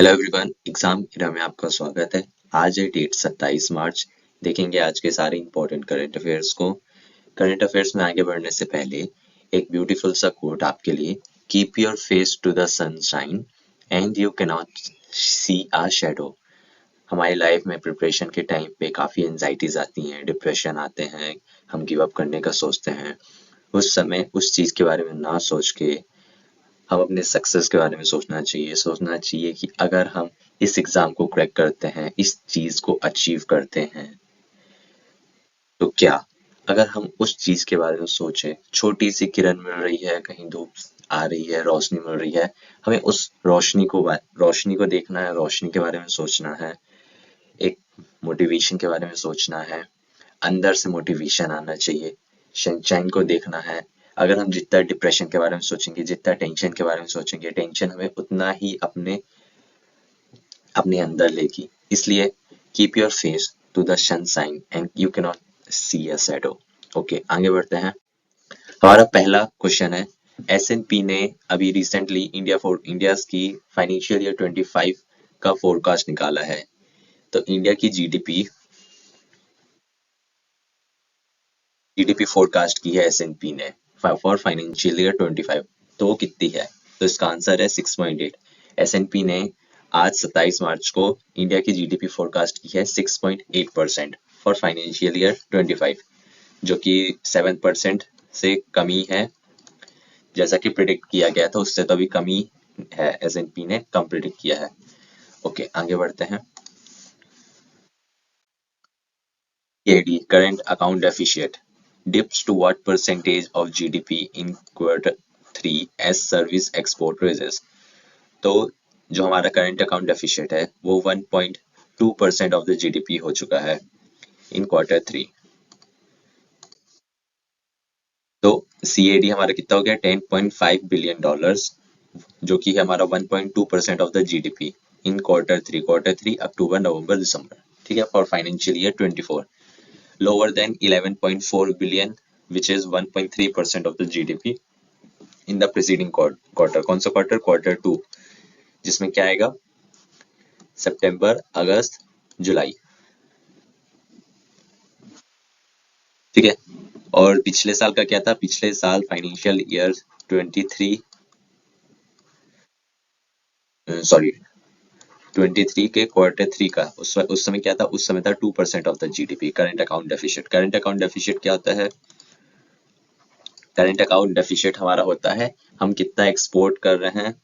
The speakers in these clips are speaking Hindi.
हेलो एवरीवन, एग्जाम एरा में आपका स्वागत है। आज है डेट 27 मार्च। देखेंगे आज के सारे इंपॉर्टेंट करंट अफेयर्स को। करंट अफेयर्स में आगे बढ़ने से पहले एक ब्यूटीफुल सा कोट आपके लिए। Keep your face to the sunshine and you can not see a shadow. हमारी लाइफ में प्रिपरेशन के टाइम पे काफ़ी एंजाइटीज आती हैं, डिप्रेशन आते हैं, हम गिव अप करने का सोचते हैं। उस समय उस चीज़ के बारे में ना सोच के हम अपने सक्सेस के बारे में सोचना चाहिए कि अगर हम इस एग्ज़ाम को क्रैक करते हैं, इस चीज़ को अचीव करते हैं, तो क्या अगर हम उस चीज़ के बारे में सोचें, छोटी सी किरण मिल रही है, कहीं धूप आ रही है, रोशनी मिल रही है, हमें उस रोशनी को देखना है, रोशनी के बारे में सोचना है, एक मोटिवेशन के बारे में सोचना है, अंदर से मोटिवेशन आना चाहिए, सनशाइन को देखना है। अगर हम जितना डिप्रेशन के बारे में सोचेंगे, जितना टेंशन के बारे में सोचेंगे, टेंशन हमें उतना ही अपने अपने अंदर लेगी। इसलिए keep your face to the sunshine and you can not see a shadow. Okay, आगे बढ़ते हैं। हमारा पहला क्वेश्चन है, एस&पी ने अभी रिसेंटली इंडिया की फाइनेंशियल ईयर 25 का फोरकास्ट निकाला है। तो इंडिया की जीडीपी फोरकास्ट की है एस&पी ने फॉर फाइनेंशियल ईयर 25। तो वो कितनी है? तो इसका आंसर है 6.8। एस&पी ने आज 27 मार्च को इंडिया की जीडीपी फोरकास्ट की है 6.8% फॉर फाइनेंशियल ईयर 25, जो कि 7% से कमी है। जैसा कि प्रिडिक्ट किया गया था उससे तो अभी कमी है, एस&पी ने कम प्रिडिक्ट किया है। ओके, आगे बढ़ते हैं। KD, current account deficit, dips to what percentage of GDP in quarter 3 as service export rises? तो जो हमारा करंट अकाउंट डेफिशिट है वो 1.2% ऑफ द जीडीपी हो चुका है इन क्वार्टर 3। तो CAD हमारा कितना हो गया? $10.5 बिलियन, जो कि है हमारा 1.2% of the GDP in quarter 3 अक्टूबर नवंबर दिसंबर। ठीक है, for financial year 24, lower than 11.4 billion, which is 1.3% of the GDP in the preceding quarter। कौन सा क्वार्टर? क्वार्टर 2, जिसमें क्या आएगा? सितंबर, अगस्त, जुलाई। ठीक है, और पिछले साल का क्या था? पिछले साल फाइनेंशियल ईयर 23 सॉरी 23 के क्वार्टर 3 का उस समय क्या था? उस समय था 2% of the GDP current account deficit. Current account deficit क्या होता है? करंट अकाउंट डेफिशिट हमारा होता है हम कितना एक्सपोर्ट कर रहे हैं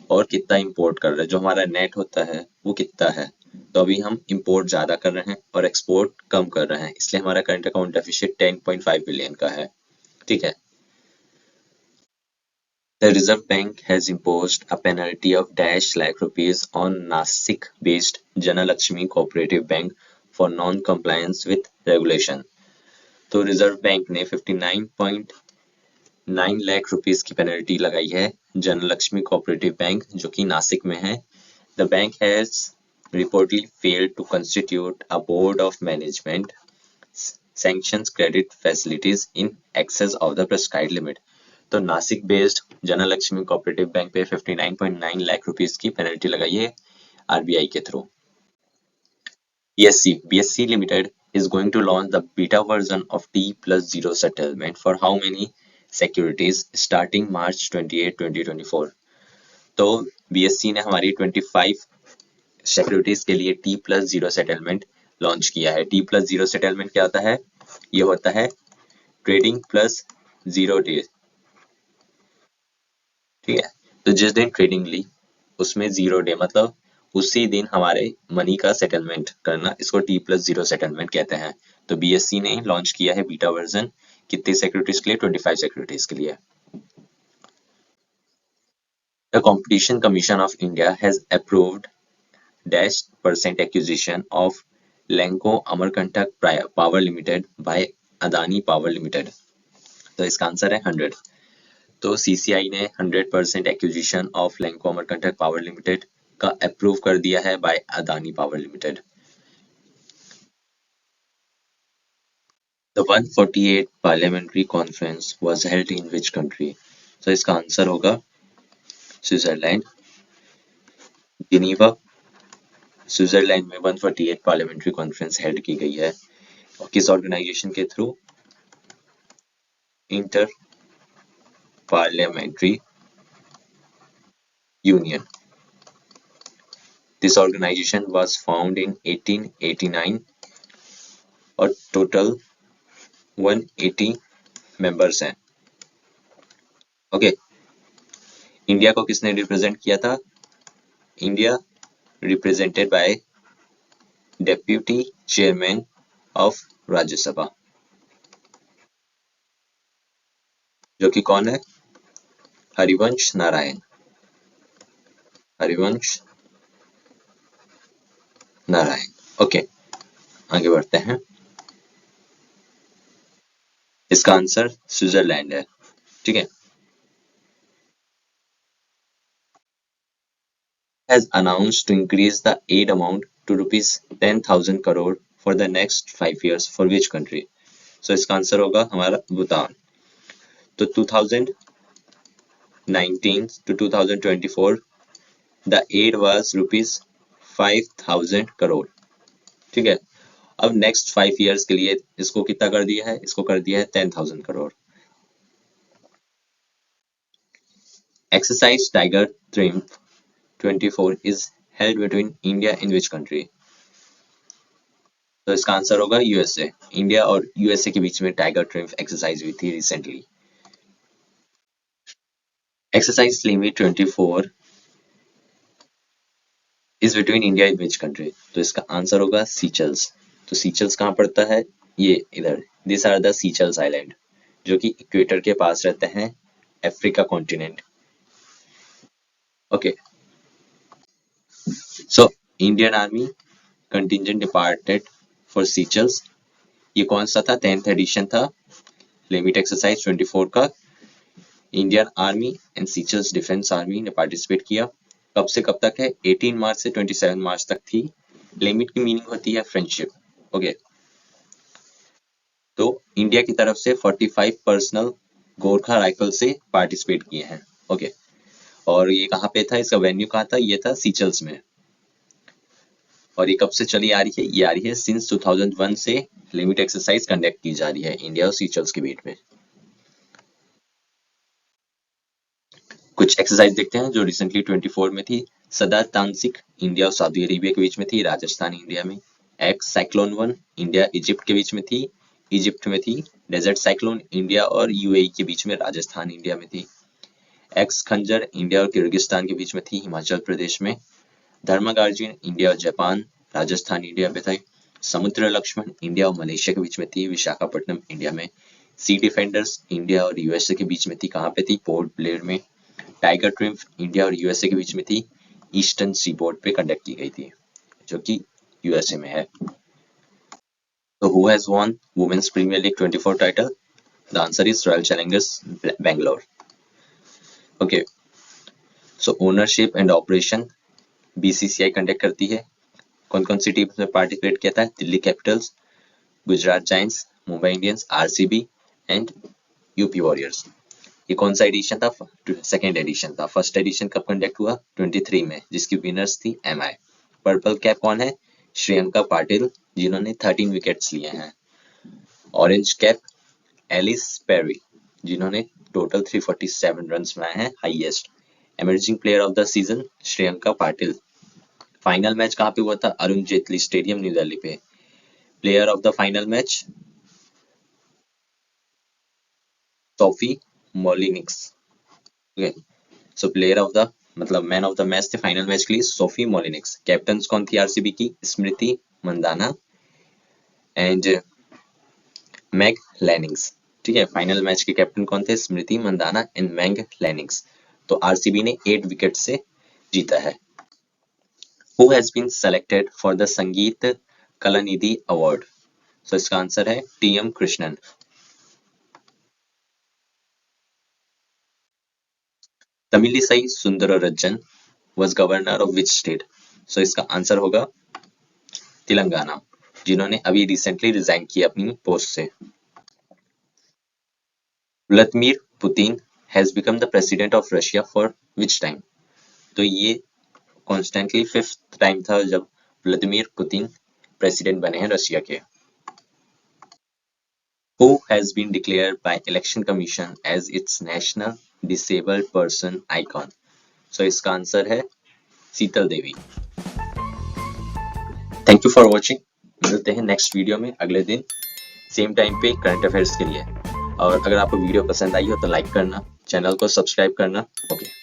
और कितना इंपोर्ट कर रहे हैं। जो हमारा नेट होता है वो कितना है? तो अभी हम इंपोर्ट ज्यादा कर रहे हैं और एक्सपोर्ट कम कर रहे हैं, इसलिए हमारा करंट अकाउंट डेफिशिट 10.5 बिलियन का है। ठीक है। The Reserve Bank has imposed a penalty of -lakh rupees on Nasik-based Janalakshmi Cooperative Bank for non-compliance with regulation। तो रिजर्व बैंक ने 59.9 लाख रुपीस की पेनल्टी लगाई है जनलक्ष्मी कोऑपरेटिव बैंक, जो कि नासिक में है। The bank has reportedly failed to constitute a board of management, sanctions credit facilities in excess of the prescribed limit। तो Nashik based Janlakshmi cooperative bank पे 59.9 लाख रुपीस की पेनल्टी लगाई है आरबीआई के through. BSE Limited is going to launch the beta version of T+0 settlement for how many securities starting March 28, 2024। तो BSE ने हमारी 25 सिक्योरिटीज के लिए T+0 सेटलमेंट लॉन्च किया है। T+0 सेटलमेंट क्या होता है? ये होता है ट्रेडिंग प्लस 0 डेज। ठीक है, तो जिस दिन ट्रेडिंग ली उसमें 0 डे, मतलब उसी दिन हमारे मनी का सेटलमेंट करना, इसको T+0 सेटलमेंट कहते हैं। तो BSE ने लॉन्च किया है बीटा वर्जन कितनी सिक्योरिटीज के लिए? 25 सिक्योरिटीज के लिए। The Competition Commission of India has approved -% acquisition of Lanco Amarkantak Power Limited by Adani Power Limited। तो इसका आंसर है 100। तो CCI ने 100% acquisition of Lanco Amarkantak power limited का अप्रूव कर दिया है by Adani power limited. The 148th parliamentary conference was held in which country? तो इसका आंसर होगा स्विट्जरलैंड। जिनीवा स्विट्जरलैंड में 148 पार्लियामेंट्री कॉन्फ्रेंस हेल्ड की गई है और किस ऑर्गेनाइजेशन के through? Inter parliamentary union. This organization was found in 1889 और टोटल 180 मेंबर्स हैं. ओके. इंडिया को किसने रिप्रेजेंट किया था? India represented by deputy chairman of Rajya Sabha, जो कि कौन है? हरिवंश नारायण. हरिवंश नारायण. ओके, आगे बढ़ते हैं. इसका आंसर स्विट्जरलैंड है. ठीक है. Has announced to increase the aid amount to rupees 10,000 crore for the next 5 years for which country? So इसका आंसर होगा हमारा भूटान. तो 2019 to 2024 the aid was rupees 5,000 crore. ठीक है. अब नेक्स्ट 5 years के लिए इसको कितना कर दिया है? इसको कर दिया है 10,000 crore. Exercise Tiger Triumph 24 is held between India and which country? तो इसका आंसर होगा यूएसए. इंडिया और यूएसए के बीच में टाइगर ट्रिम्फ एक्सरसाइज हुई थी recently. Exercise limit 24 is between India and which country? तो इसका आंसर होगा सीचल्स. तो सीचल्स कहाँ पड़ता है? ये इधर. This are the Seychelles island, जो कि इक्वेटर के पास रहते हैं, Africa continent. Okay. So Indian army contingent departed for Seychelles. ये कौन सा था? 10th एडिशन था लिमिट एक्सरसाइज 24 का. Indian army and Seychelles defence army ने पार्टिसिपेट किया. कब से कब तक है? 18 मार्च से 27 मार्च तक थी. लिमिट की मीनिंग होती है फ्रेंडशिप. ओके. तो इंडिया की तरफ से 45 पर्सनल गोरखा राइफल से पार्टिसिपेट किए हैं. ओके. और ये कहाँ पे था? इसका वेन्यू कहाँ था? ये था सीचल्स में. और ये कब से चली आ रही है? ये आ रही है सिंस 2001 से लिमिट एक्सरसाइज कंडक्ट की जा रही है इंडिया और सीचल्स के बीच में. कुछ एक्सरसाइज देखते हैं जो रिसेंटली 24 में थी. सदा तांसिक इंडिया और सऊदी अरेबिया के बीच में थी, राजस्थान इंडिया में. एक्स साइक्लोन 1 इंडिया इजिप्ट के बीच में थी, इजिप्ट में थी. डेजर्ट साइक्लोन इंडिया और यूएई के बीच में, राजस्थान इंडिया में थी. एक्स खंजर इंडिया और किर्गिस्तान के बीच में थी, हिमाचल प्रदेश में. धर्मागार्जियन इंडिया और जापान, राजस्थान इंडिया में थे. समुद्र लक्ष्मण इंडिया और मलेशिया के बीच में थी, विशाखापट्टनम इंडिया में. सी डिफेंडर्स इंडिया और यूएसए के बीच में थी, कहाँ पे थी? पोर्ट ब्लेयर में. टाइगर ट्रिम्फ इंडिया और यूएसए के बीच में थी, ईस्टर्न सीबोर्ड पे कंडक्ट की गई थी, जो कि यूएसए में है. तो who has won women's premier league 24 title? The answer is royal challengers Bangalore. Okay. So ownership and operation BCCI conduct करती है. कौन कौन सी टीम में पार्टिसिपेट किया था? Delhi Capitals, Gujarat giants, Mumbai Indians, RCB and UP warriors. ये कौन सा एडिशन था? सेकेंड एडिशन था. फर्स्ट एडिशन कब कंडक्ट हुआ? 23 में, जिसकी विनर्स थी एमआई. पर्पल कैप कौन है? श्रियंका पाटिल, जिन्होंने 13 विकेट्स लिए हैं. ऑरेंज कैप एलिस पेरी, जिन्होंने टोटल 347 रन्स बनाए हैं, highest. Emerging player of the season Shreyanka Patil. Final match कहाँ पे हुआ था? अरुण जेटली स्टेडियम, न्यू दिल्ली पे. Player of the final match Sophie Molineux. Okay. So player of the मतलब मैन ऑफ द मैच थे फाइनल मैच के लिए सोफी मोलिनिक्स. कैप्टन कौन थी आरसीबी की? Smriti Mandhana and Meg Lannings. ठीक है. फाइनल मैच के कैप्टन कौन थे? Smriti Mandhana and Meg Lannings. तो आरसीबी ने 8 विकेट से जीता है. Who has been selected for the Sangita Kalanidhi award? So इसका आंसर है TM Krishnan. Tamilisai Soundararajan was governor of which state? So इसका आंसर होगा तेलंगाना, जिन्होंने अभी रिसेंटली रिजाइन किया अपनी पोस्ट से. Vladimir Putin has become the president of Russia for which time? तो ये कॉन्स्टेंटली 5th टाइम था जब व्लादिमीर पुतिन प्रेसिडेंट बने हैं रशिया के। Who has been declared by Election Commission as its national disabled person icon? So इसका आंसर है Sheetal Devi. Thank you for watching. मिलते हैं नेक्स्ट वीडियो में अगले दिन सेम टाइम पे करंट अफेयर्स के लिए। और अगर आपको वीडियो पसंद आई हो तो लाइक करना, चैनल को सब्सक्राइब करना। ओके।